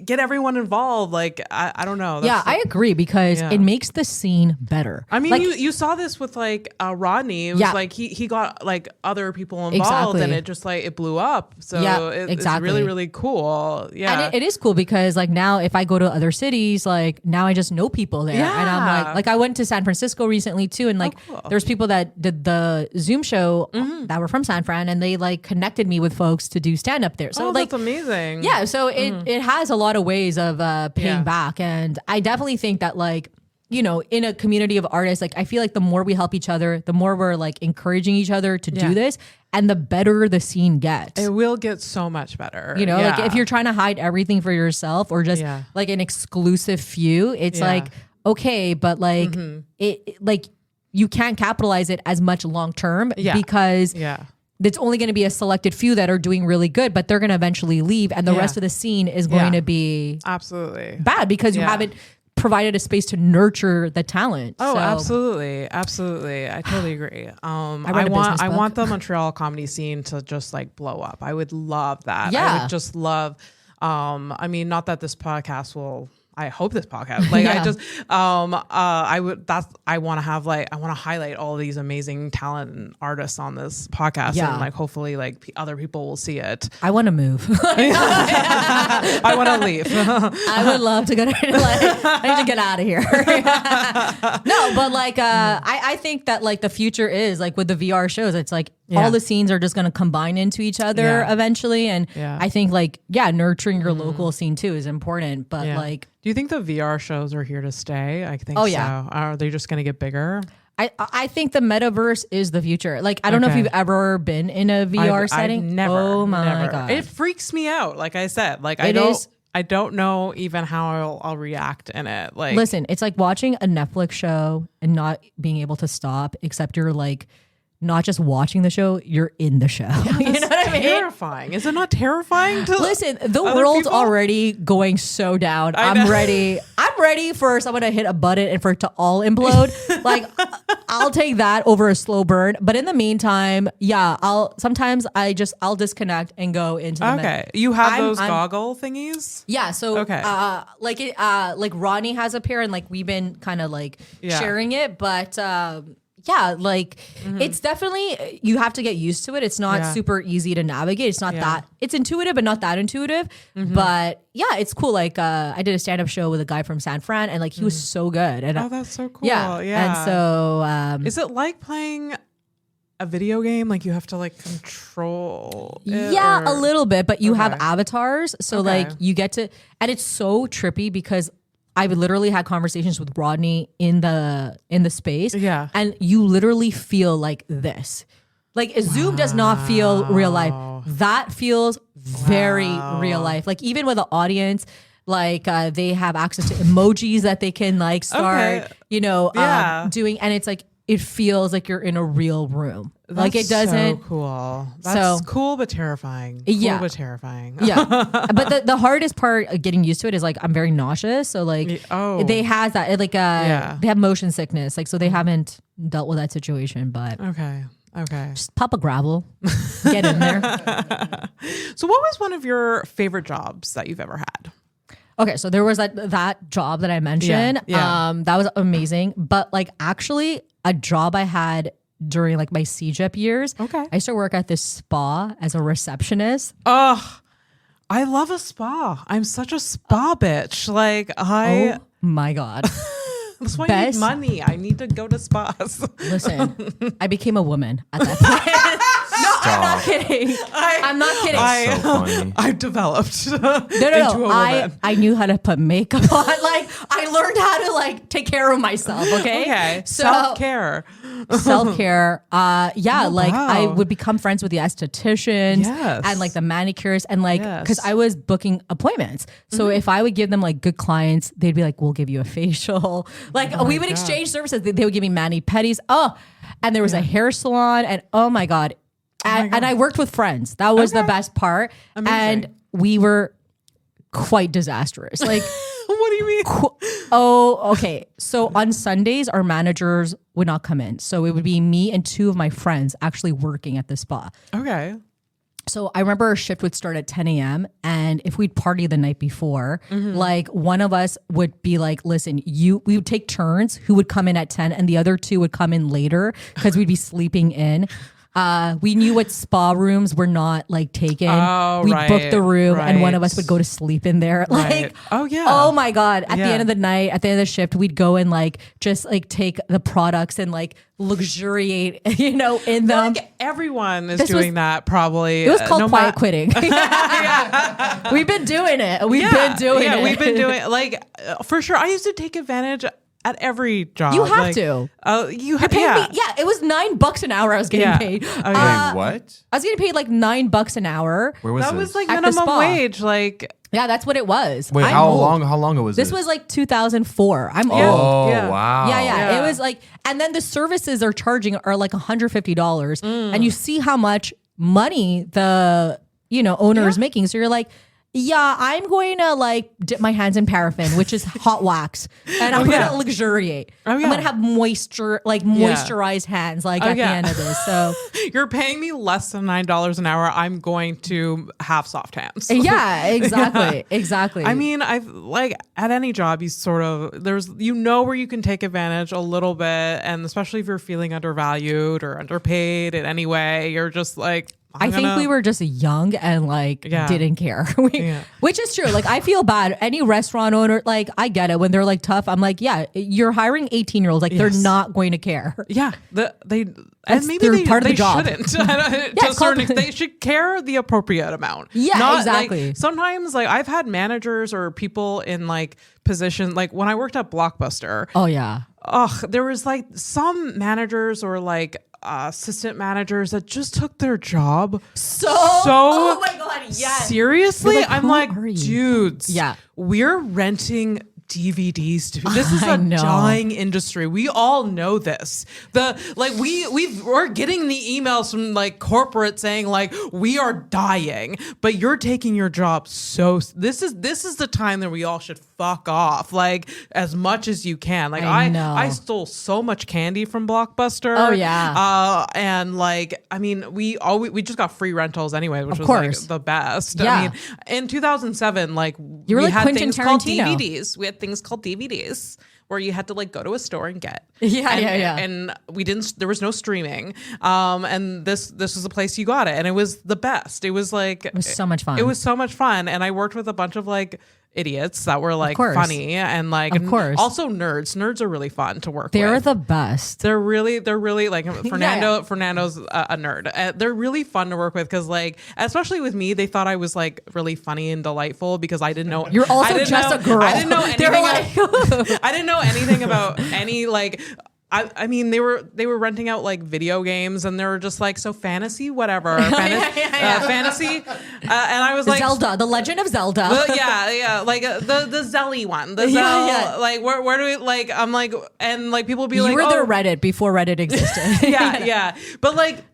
get everyone involved. Like I don't know. Yeah, I agree because it makes the scene better. I mean, like, you saw this with like Rodney. It was like he got like other people involved, and it just like it blew up. So it's really, really cool. Yeah, and it is cool because like now if I go to other cities, like now I just know people there, and I'm like I went to San Francisco recently too, and like there's people that did the Zoom show that were from San Fran, and they like connected me with folks to do stand up there. So like that's amazing. Yeah, so it has a lot of ways of paying back, and I definitely think that like, you know, in a community of artists, like I feel like the more we help each other, the more we're like encouraging each other to do this, and the better the scene gets. It will get so much better. You know, like if you're trying to hide everything for yourself or just like an exclusive few, it's like, okay, but like it like you can't capitalize it as much long term because it's only going to be a selected few that are doing really good, but they're going to eventually leave, and the rest of the scene is going to be absolutely bad because you haven't provided a space to nurture the talent. Oh, so, absolutely. I totally agree. I want the Montreal comedy scene to just like blow up. I would love that. I would just love. I mean, not that this podcast will. I hope this podcast, like I just, I want to highlight all these amazing talent and artists on this podcast, and like hopefully like other people will see it. I want to move. I want to leave. I would love to go. I need to get out of here. No, but like, I think that like the future is like with the VR shows, it's like all the scenes are just going to combine into each other eventually, and I think like nurturing your local scene too is important, but like. Do you think the VR shows are here to stay? I think so. Are they just going to get bigger? I think the metaverse is the future. Like, I don't know if you've ever been in a VR setting. I've never. Oh my God. It freaks me out. Like I said, like I don't know even how I'll react in it. Like, listen, it's like watching a Netflix show and not being able to stop, except you're like, not just watching the show, you're in the show. Yeah, you know what I mean? Terrifying. Is it not terrifying to listen? The world's already going so down. I'm ready. I'm ready for someone to hit a button and for it to all implode. Like, I'll take that over a slow burn. But in the meantime, I'll disconnect and go into the okay. You have those goggle thingies? Yeah. So like Ronnie has a pair, and like we've been kind of like sharing it, but it's definitely, you have to get used to it. It's not super easy to navigate. It's not that, it's intuitive, but not that intuitive. But it's cool. Like I did a stand-up show with a guy from San Fran, and like he was so good. And that's so cool. Yeah. And so is it like playing a video game? Like you have to like control it, a little bit, but you have avatars. So like you get to, and it's so trippy because I've literally had conversations with Rodney in the space. Yeah. And you literally feel like this. Like Zoom does not feel real life. That feels very real life. Like even with the audience, like they have access to emojis that they can like start, doing. And it's like, it feels like you're in a real room. That's like it doesn't. So cool. That's cool but terrifying. Cool but terrifying. Yeah. But the hardest part of getting used to it is like I'm very nauseous. So like they has that like they have motion sickness. Like so they haven't dealt with that situation. But okay. Just pop a gravel, get in there. So what was one of your favorite jobs that you've ever had? Okay, so there was that job that I mentioned. That was amazing. But like actually a job I had during like my CJEP years. Okay. I used to work at this spa as a receptionist. Oh, I love a spa. I'm such a spa bitch. Like oh my God. That's why I need money. I need to go to spas. Listen, I became a woman at that point. No, I'm not kidding. I'm not kidding. So funny. I've developed into a woman. I knew how to put makeup on. Like I learned how to like take care of myself. Okay. So self-care. I would become friends with the estheticians and like the manicurists and like because I was booking appointments. So if I would give them like good clients, they'd be like, "We'll give you a facial." Like we would exchange services. They would give me mani-pedis. And there was a hair salon, and oh my God. And I worked with friends. That was the best part. Amazing. And we were quite disastrous. Like, what do you mean? Oh, okay. So on Sundays, our managers would not come in. So it would be me and two of my friends actually working at the spa. Okay. So I remember our shift would start at 10 a.m. And if we'd party the night before, like one of us would be like, listen, we would take turns who would come in at 10 and the other two would come in later because we'd be sleeping in. We knew what spa rooms were not like taken. Oh, We'd right, book the room and one of right. us would go to sleep in there. Like, Right. Oh, yeah. Oh my God. At the Yeah. end of the night, at the end of the shift, we'd go and like just like take the products and like luxuriate, in them. Like everyone is This was- doing that probably. It was called no quiet ma- quitting. We've been doing it. We've been doing it. We've been doing like for sure. I used to take advantage at every job. You have like, to. You have Paying yeah. me, yeah, it was $9 an hour I was getting Yeah. paid. Okay. Wait, what? I was getting paid like $9 an hour. Where was That this? was like At the minimum spa. wage. Like Yeah, that's what it was. Wait, I'm how old. long? How long was this? This was like 2004. I'm old. Oh Yeah. wow. Yeah. Yeah. It was like, and then the services are charging are like $150, and you see how much money the owner is making. So you're like, yeah, I'm going to like dip my hands in paraffin, which is hot wax, and I'm going yeah. to luxuriate. Oh, I'm yeah. going to have moisturized hands, like at the yeah. end of this. So you're paying me less than $9 an hour. I'm going to have soft hands. yeah, exactly. I mean, I've like at any job, you sort of there's where you can take advantage a little bit, and especially if you're feeling undervalued or underpaid in any way, you're just like. I think we were just young and like Yeah. didn't care, Yeah. which is true. Like I feel bad. Any restaurant owner, like I get it when they're like tough. I'm like, yeah, you're hiring 18-year-olds. Like they're Yes. not going to care. Yeah, they That's and maybe their part of they the job. shouldn't. To Yeah, a certain extent, they should care the appropriate amount. Yeah, Not, exactly. Like, sometimes, like I've had managers or people in like position, like when I worked at Blockbuster. Oh yeah. There was like some managers or like assistant managers that just took their job so oh my God, yes. seriously. You're like, I'm who like, are you? dudes, Yeah. we're renting DVDs to this is I a know. dying industry. We all know this. We're getting the emails from like corporate saying like we are dying, but you're taking your job so this is the time that we all should fuck off like as much as you can. Like I know. I stole so much candy from Blockbuster. Oh, yeah. And like I mean we just got free rentals anyway, which was course. like the best. Yeah. I mean in 2007 like You were we like had Quentin things called Tarantino. DVDs. We had things called DVDs where you had to like go to a store and get. Yeah, and, yeah. And we didn't. There was no streaming. And this was the place you got it, and it was the best. It was like it was so much fun. It was so much fun, and I worked with a bunch of like idiots that were like course. funny and like Of course. also nerds. Nerds are really fun to work They're with. the best. They're really like Yeah. Fernando's a nerd. They're really fun to work with because like especially with me, they thought I was like really funny and delightful because I didn't know You're also I didn't just know- a girl. I didn't know anything. They're like, I didn't know anything about any like. I mean they were renting out like video games and they were just like so fantasy whatever fantasy and I was like Zelda, The Legend of Zelda. like the Zelly one the Yeah, Zell yeah. like where do we like I'm like and like people be You like were oh, the Reddit before Reddit existed. yeah. But like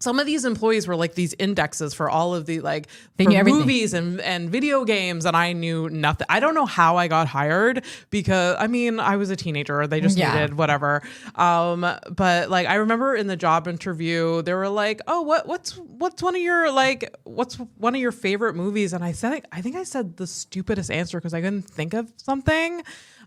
some of these employees were like these indexes for all of the like They for knew everything. movies and video games, and I knew nothing. I don't know how I got hired because I mean I was a teenager. They just Yeah. needed whatever. But like I remember in the job interview, they were like, "Oh, what's one of your like what's one of your favorite movies?" And I think I said the stupidest answer because I couldn't think of something.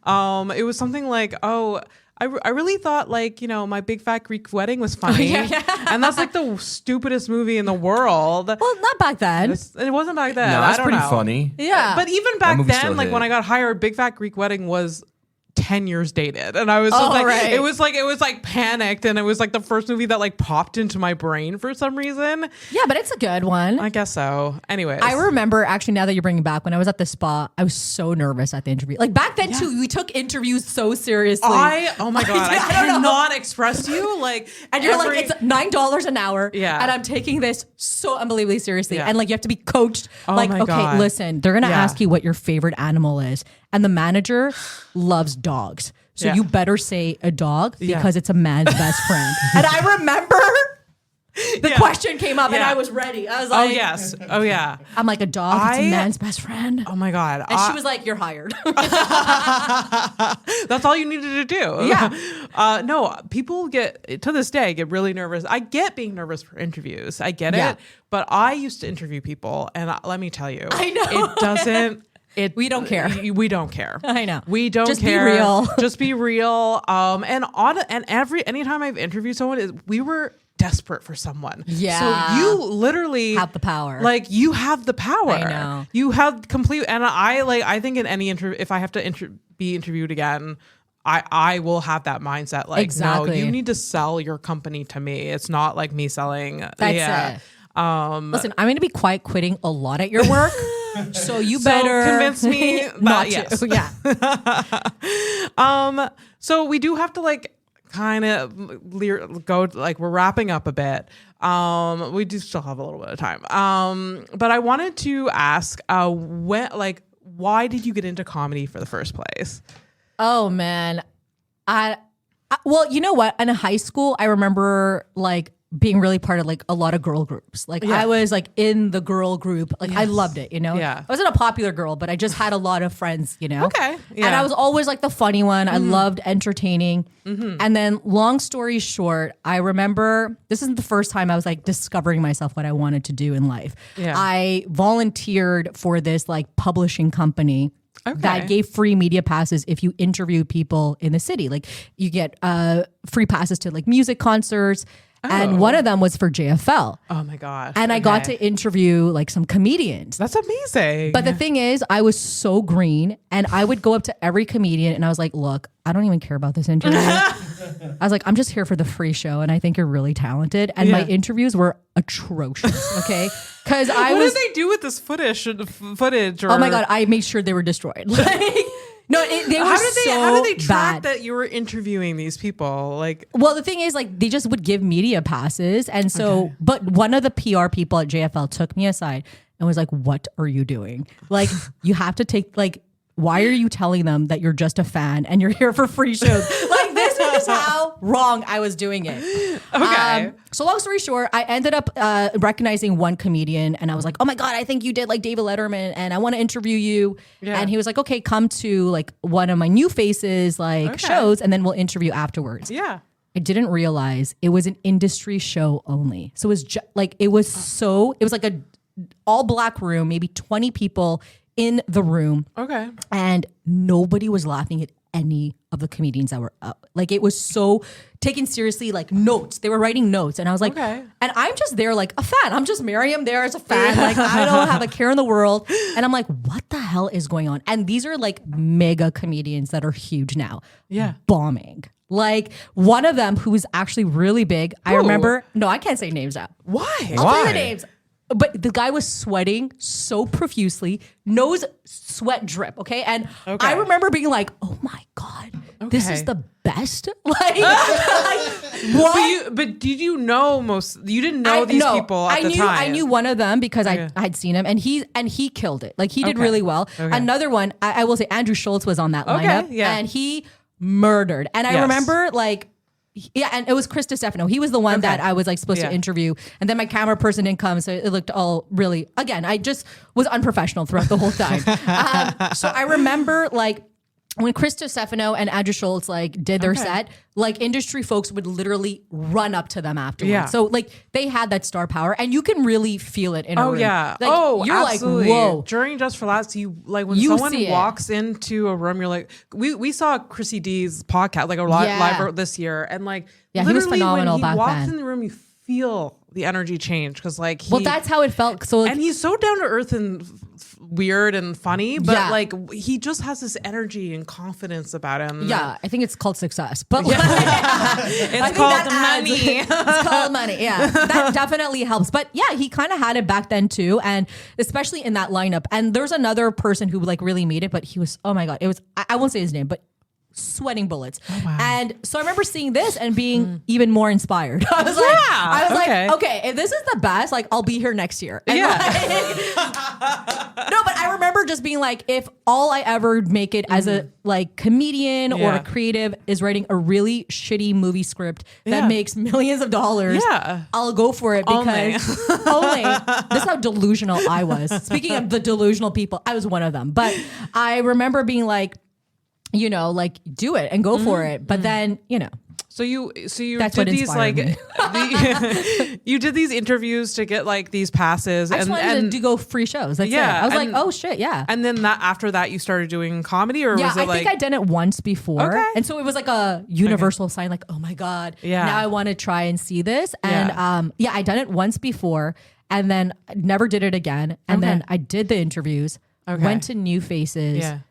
It was something like, "Oh." I really thought like My Big Fat Greek Wedding was funny, and that's like the stupidest movie in the world. Well, not back then. It wasn't back then. No, I that's don't pretty know. funny. Yeah. But even back movie then, still like hit. when I got hired, Big Fat Greek Wedding was 10 years dated, and I was just Oh, like, right. it was like panicked, and it was like the first movie that like popped into my brain for some reason. Yeah, but it's a good one. I guess so. Anyways, I remember actually now that you're bringing it back when I was at the spa, I was so nervous at the interview. Like back then too, we took interviews so seriously. oh my god, I I don't know. cannot express to you like, and you're every- like, it's $9 an hour. Yeah. And I'm taking this so unbelievably seriously. Yeah. And like you have to be coached. Oh like, my okay, God. listen, they're gonna Yeah. ask you what your favorite animal is. And the manager loves dogs. So Yeah. you better say a dog Yeah. because it's a man's best friend. And I remember the question came up and I was ready. I was Oh like, yes. Oh yeah. I'm like, a dog, it's a man's best friend. Oh my God. And she was like, you're hired. That's all you needed to do. Yeah. No, people to this day get really nervous. I get being nervous for interviews. I get Yeah. it. But I used to interview people, and let me tell you, I know. it doesn't. We don't care. We don't care. I know. We don't Just care. be real. Just be real. Anytime I've interviewed someone, we were desperate for someone. Yeah. So you literally Have the power. Like you have the power. I know. You have complete. And I think in any interview, if I have to be interviewed again, I will have that mindset. Like, Exactly. no, you need to sell your company to me. It's not like me selling. That's it. Listen, I'm going to be quiet quitting a lot at your work. So you better convince me not that yes. to. Yeah. So we do have to like kind of go like we're wrapping up a bit. We do still have a little bit of time. But I wanted to ask why did you get into comedy for the first place? Oh man. Well, you know what? In high school, I remember like being really part of like a lot of girl groups. Like I was like in the girl group. Like I loved it, you know? Yeah. I wasn't a popular girl, but I just had a lot of friends, you know? Okay. Yeah. And I was always like the funny one. I loved entertaining. And then long story short, I remember this isn't the first time I was like discovering myself what I wanted to do in life. Yeah. I volunteered for this like publishing company that gave free media passes if you interview people in the city. Like you get free passes to like music concerts. And one of them was for JFL. Oh my gosh. And I got to interview like some comedians. That's amazing. But the thing is, I was so green and I would go up to every comedian and I was like, look, I don't even care about this interview. I was like, I'm just here for the free show and I think you're really talented. And my interviews were atrocious, okay? Because what did they do with this footage? Or, oh my God, I made sure they were destroyed. Like, no, they were how did they track bad. that you were interviewing these people? Like, well, the thing is, like, they just would give media passes, and so, but one of the PR people at JFL took me aside and was like, "What are you doing? Like, you have to take like." Why are you telling them that you're just a fan and you're here for free shows? Like, this is how wrong I was doing it. okay. So long story short, I ended up recognizing one comedian and I was like, oh my God, I think you did like David Letterman and I want to interview you. Yeah. And he was like, okay, come to like one of my New Faces like shows and then we'll interview afterwards. Yeah. I didn't realize it was an industry show only. So it was it was like a all black room, maybe 20 people in the room. Okay. And nobody was laughing at any of the comedians that were up. Like it was so taken seriously, like notes. They were writing notes. And I was like, and I'm just there like a fan. I'm just Mariam there as a fan. Like I don't have a care in the world. And I'm like, what the hell is going on? And these are like mega comedians that are huge now. Yeah. Bombing. Like one of them who was actually really big. I remember, no, I can't say names now. Why? I'll tell you the names. But the guy was sweating so profusely, nose sweat drip, okay? And I remember being like, oh my God, this is the best? Like what? But did you know you didn't know these people at the time? I knew one of them because I had seen him and he killed it. Like he did really well. Another one, I will say Andrew Schultz was on that lineup and he murdered. And I remember like, yeah, and it was Chris DiStefano. He was the one that I was like supposed to interview. And then my camera person didn't come. So it looked all really, again, I just was unprofessional throughout the whole time. So I remember like when Chris DiStefano and Andrew Schultz like did their set, like industry folks would literally run up to them afterwards. Yeah. So like they had that star power and you can really feel it in a room. Yeah. Like, you're absolutely. like, whoa. During Just for Laughs, you like when someone walks into a room, you're like, we saw Chrissy D's podcast, like a live this year. And like, he was phenomenal when he back walks then. in the room, you feel the energy change. Cause like, that's how it felt. So like, and he's so down to earth and weird and funny, but like he just has this energy and confidence about him. Yeah, I think it's called success, but it's called money. It's called money. Yeah, that definitely helps. But yeah, he kind of had it back then too, and especially in that lineup. And there's another person who like really made it, but he was, oh my God, it was, I won't say his name, but sweating bullets. And so I remember seeing this and being even more inspired. I was like, okay, if this is the best, like I'll be here next year. And no, but I remember just being like, if all I ever make it as a like comedian or a creative is writing a really shitty movie script that makes millions of dollars, I'll go for it because only this is how delusional I was. Speaking of the delusional people, I was one of them. But I remember being like, you know, like do it and go for it. But then, you know. So you That's did what these like inspired you did these interviews to get like these passes. I just wanted to go free shows. That's it. I was like, oh shit, yeah. And then after that you started doing comedy, or was it I think I did it once before. Okay. And so it was like a universal sign, like, oh my God, now I want to try and see this. And I done it once before and then never did it again. And then I did the interviews, went to New Faces. Yeah.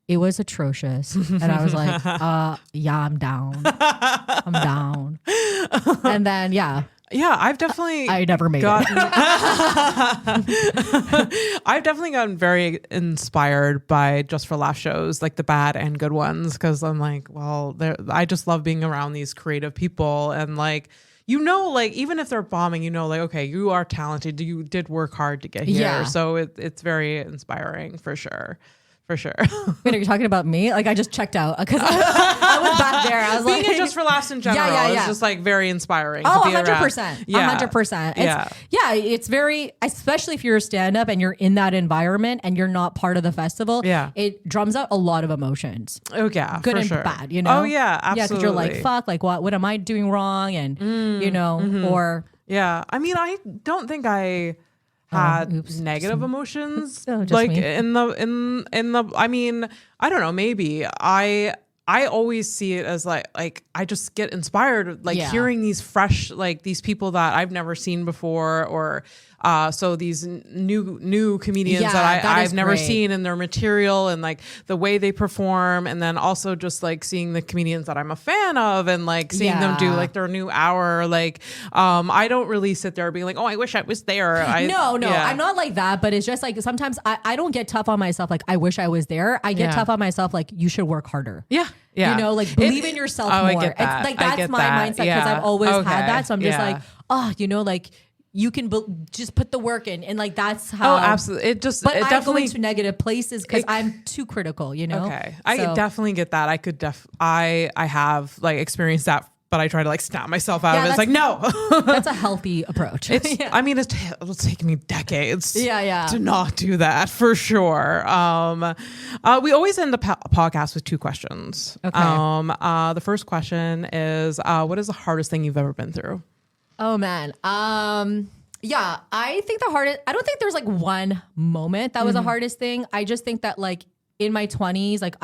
It was atrocious. And I was like, I'm down. I'm down. And then, I've definitely I never made it. I've definitely gotten very inspired by Just for Laugh shows, like the bad and good ones, because I'm like, well, I just love being around these creative people, and like, you know, like even if they're bombing, you know, like, okay, you are talented, you did work hard to get here, so it's very inspiring for sure. For sure. Wait, are you talking about me? Like I just checked out because I was back there. I was being like, Just for Laughs in general is just like very inspiring. Oh, to be 100%. Yeah. 100%. It's very, especially if you're a stand-up and you're in that environment and you're not part of the festival. Yeah. It drums out a lot of emotions. Oh yeah, good for and sure. bad. You know. Oh yeah, absolutely. Yeah, because you're like, fuck, like what am I doing wrong? And you know, or I mean, I don't think I had negative emotions like me. in the I mean, I don't know, maybe I always see it as like I just get inspired hearing these fresh, like these people that I've never seen before, or so these new comedians that I've never seen, and their material and like the way they perform, and then also just like seeing the comedians that I'm a fan of and like seeing them do like their new hour. Like I don't really sit there being like, oh, I wish I was there. No, I'm not like that, but it's just like sometimes I don't get tough on myself like I wish I was there. I get tough on myself like you should work harder. Yeah. You know, like believe in yourself more. I get that. It's like that's my mindset because I've always had that. So I'm just like, you know, like you can just put the work in, and like that's how. Oh, absolutely. But I definitely go into negative places because I'm too critical. You know. Okay, I definitely get that. I have like experienced that, but I try to like snap myself out of it. It's like, no. That's a healthy approach. I mean, it'll take me decades to not do that for sure. We always end the podcast with two questions. Okay. The first question is, what is the hardest thing you've ever been through? Oh man. I think the hardest, I don't think there's like one moment that was the hardest thing. I just think that like in my 20s, like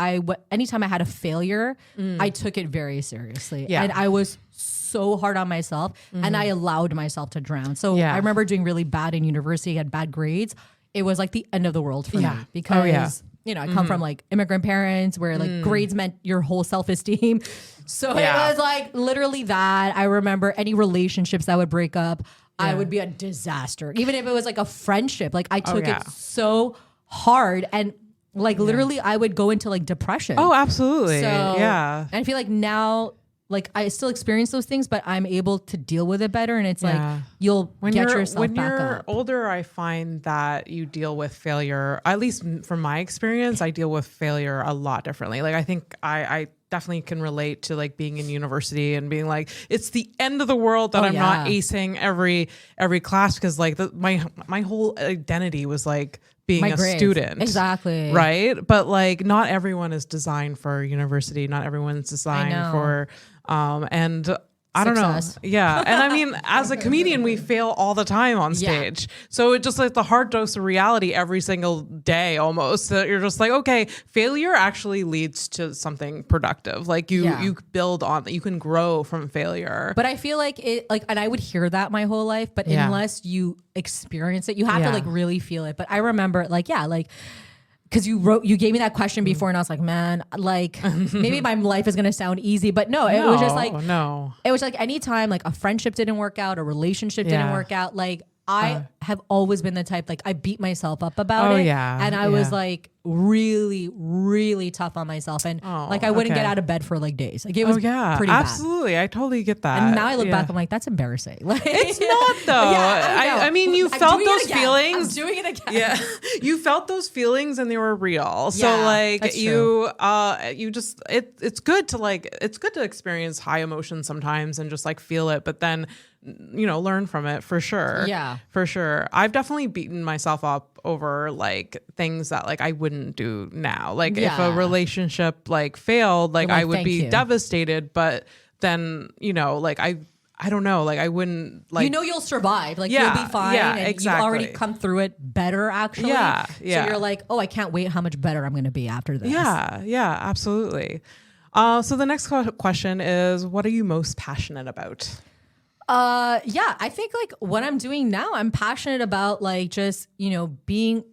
anytime I had a failure, I took it very seriously. And I was so hard on myself and I allowed myself to drown. So I remember doing really bad in university, had bad grades. It was like the end of the world for me because you know, I come from like immigrant parents where like grades meant your whole self-esteem. So it was like literally that. I remember any relationships that would break up, I would be a disaster. Even if it was like a friendship, like I took it so hard and like literally I would go into like depression. Oh, absolutely. So, and I feel like now, like I still experience those things, but I'm able to deal with it better. And it's like you'll get yourself when back you're up. older, I find that you deal with failure, at least from my experience, I deal with failure a lot differently. Like I think I definitely can relate to like being in university and being like, it's the end of the world that I'm not acing every class, because like my whole identity was like being a student. Exactly. Right. But like not everyone is designed for university. Not everyone's designed for and I don't know. Yeah. And I mean, as a comedian, we fail all the time on stage. So it's just like the hard dose of reality every single day almost. That you're just like, okay, failure actually leads to something productive. Like you build on that. You can grow from failure. But I feel like it like, and I would hear that my whole life, but unless you experience it, you have to like really feel it. But I remember like, because you gave me that question before and I was like, man, like maybe my life is going to sound easy, but no, it was just like, it was like anytime like a friendship didn't work out, a relationship didn't work out. Like I have always been the type, like I beat myself up about Oh, it. yeah, And I was yeah. like really, really tough on myself. And like I wouldn't okay. get out of bed for like days. Like it was Oh yeah, pretty bad. absolutely. I totally get that. And now I look Yeah. back, I'm like, that's embarrassing. Like It's not though. Yeah, I mean, you I'm felt doing it those again. feelings. I'm doing it again. Yeah, you felt those feelings and they were real. So Yeah, like that's you just it's good to experience high emotions sometimes and just like feel it, but then learn from it for sure. Yeah. for sure. I've definitely beaten myself up over like things that like I wouldn't do now. Like if a Yeah. relationship like failed, like You're like, I would "Thank be you." devastated, but then like I don't know, like I wouldn't like You'll survive. Like Yeah, you'll be fine. yeah, and exactly. you've already come through it better actually. Yeah, yeah. So you're like, oh, I can't wait how much better I'm going to be after this. Yeah, absolutely. So the next question is, what are you most passionate about? Yeah, I think like what I'm doing now, I'm passionate about like just, being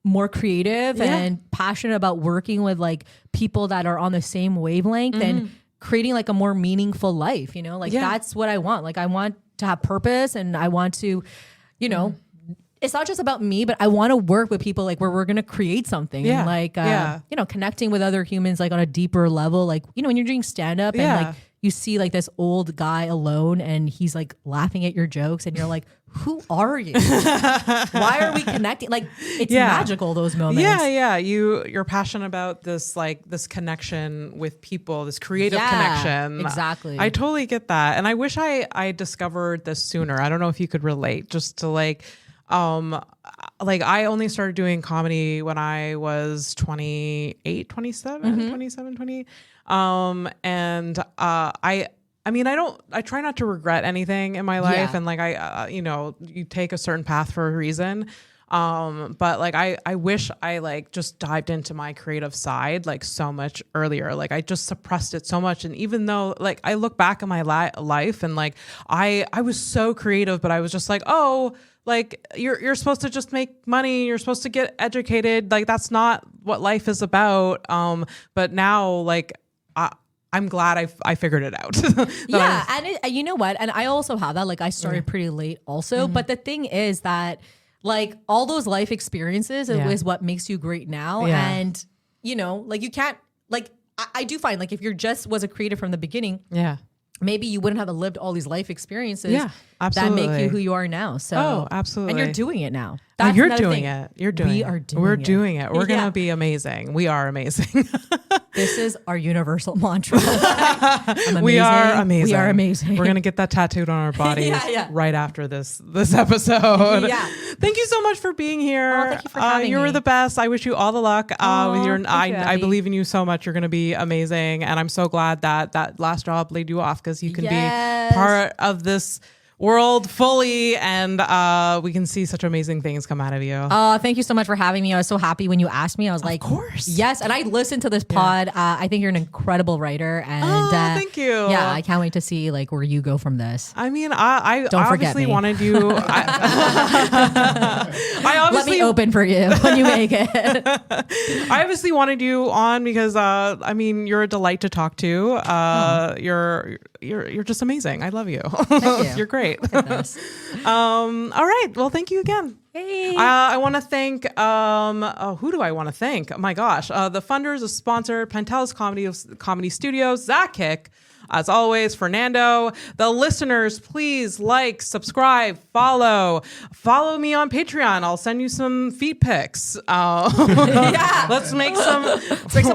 more creative and passionate about working with like people that are on the same wavelength and creating like a more meaningful life, like that's what I want. Like I want to have purpose and I want to, it's not just about me, but I want to work with people like where we're going to create something Yeah, and like, yeah. connecting with other humans like on a deeper level. Like, when you're doing stand up Yeah. and like you see like this old guy alone and he's like laughing at your jokes and you're like, who are you? Why are we connecting? Like it's magical, those moments. Yeah. You're passionate about this connection with people, this creative connection. Exactly. I totally get that. And I wish I discovered this sooner. I don't know if you could relate just to like I only started doing comedy when I was 28, 27, 27, 28. And I try not to regret anything in my life. Yeah. And like, you take a certain path for a reason. But like, I wish I like just dived into my creative side like so much earlier. Like I just suppressed it so much. And even though like I look back at my life and like, I was so creative, but I was just like, oh, like you're supposed to just make money. You're supposed to get educated. Like that's not what life is about. But now like, I'm glad I figured it out. And you know what? And I also have that. Like I started pretty late also. But the thing is that like all those life experiences is what makes you great now. Yeah. And like you can't like I do find like if you're just was a creative from the beginning, Yeah. maybe you wouldn't have lived all these life experiences Yeah, that make absolutely. you who you are now. So Oh, absolutely. And you're doing it now. And you're another doing thing. it. You're doing We it. are doing We're it. doing it. We're Yeah. gonna be amazing. We are amazing. This is our universal mantra. I'm We are amazing. amazing. We are amazing. We're gonna get that tattooed on our bodies Yeah. right after this episode. Yeah. Thank you so much for being here. Oh, thank you for having you were me. the best. I wish you all the luck with your. thank you, I Abby. believe in you so much. You're gonna be amazing, and I'm so glad that last job laid you off because you can Yes. be part of this world fully, and we can see such amazing things come out of you. Thank you so much for having me. I was so happy when you asked me. I was like, Of course. yes. And I listened to this pod. I think you're an incredible writer. And thank you. Yeah, I can't wait to see like where you go from this. I mean, I Don't forget obviously me. wanted you. I Let obviously, me open for you when you make it. I obviously wanted you on because I mean, you're a delight to talk to. You're just amazing. I love you. you. You're great. Look at this. All right. Well, thank you again. Hey. I want to thank, who do I want to thank? Oh my gosh. The funders, the sponsor, Pentelis Comedy Studios, Zach Kick, as always, Fernando. The listeners, please like, subscribe, follow me on Patreon. I'll send you some feet pics. Yeah. Let's make some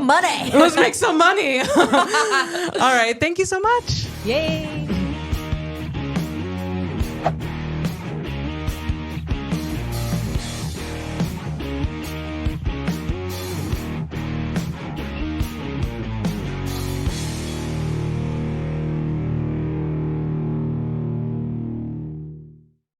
money. Let's make some money. All right. Thank you so much. Yay.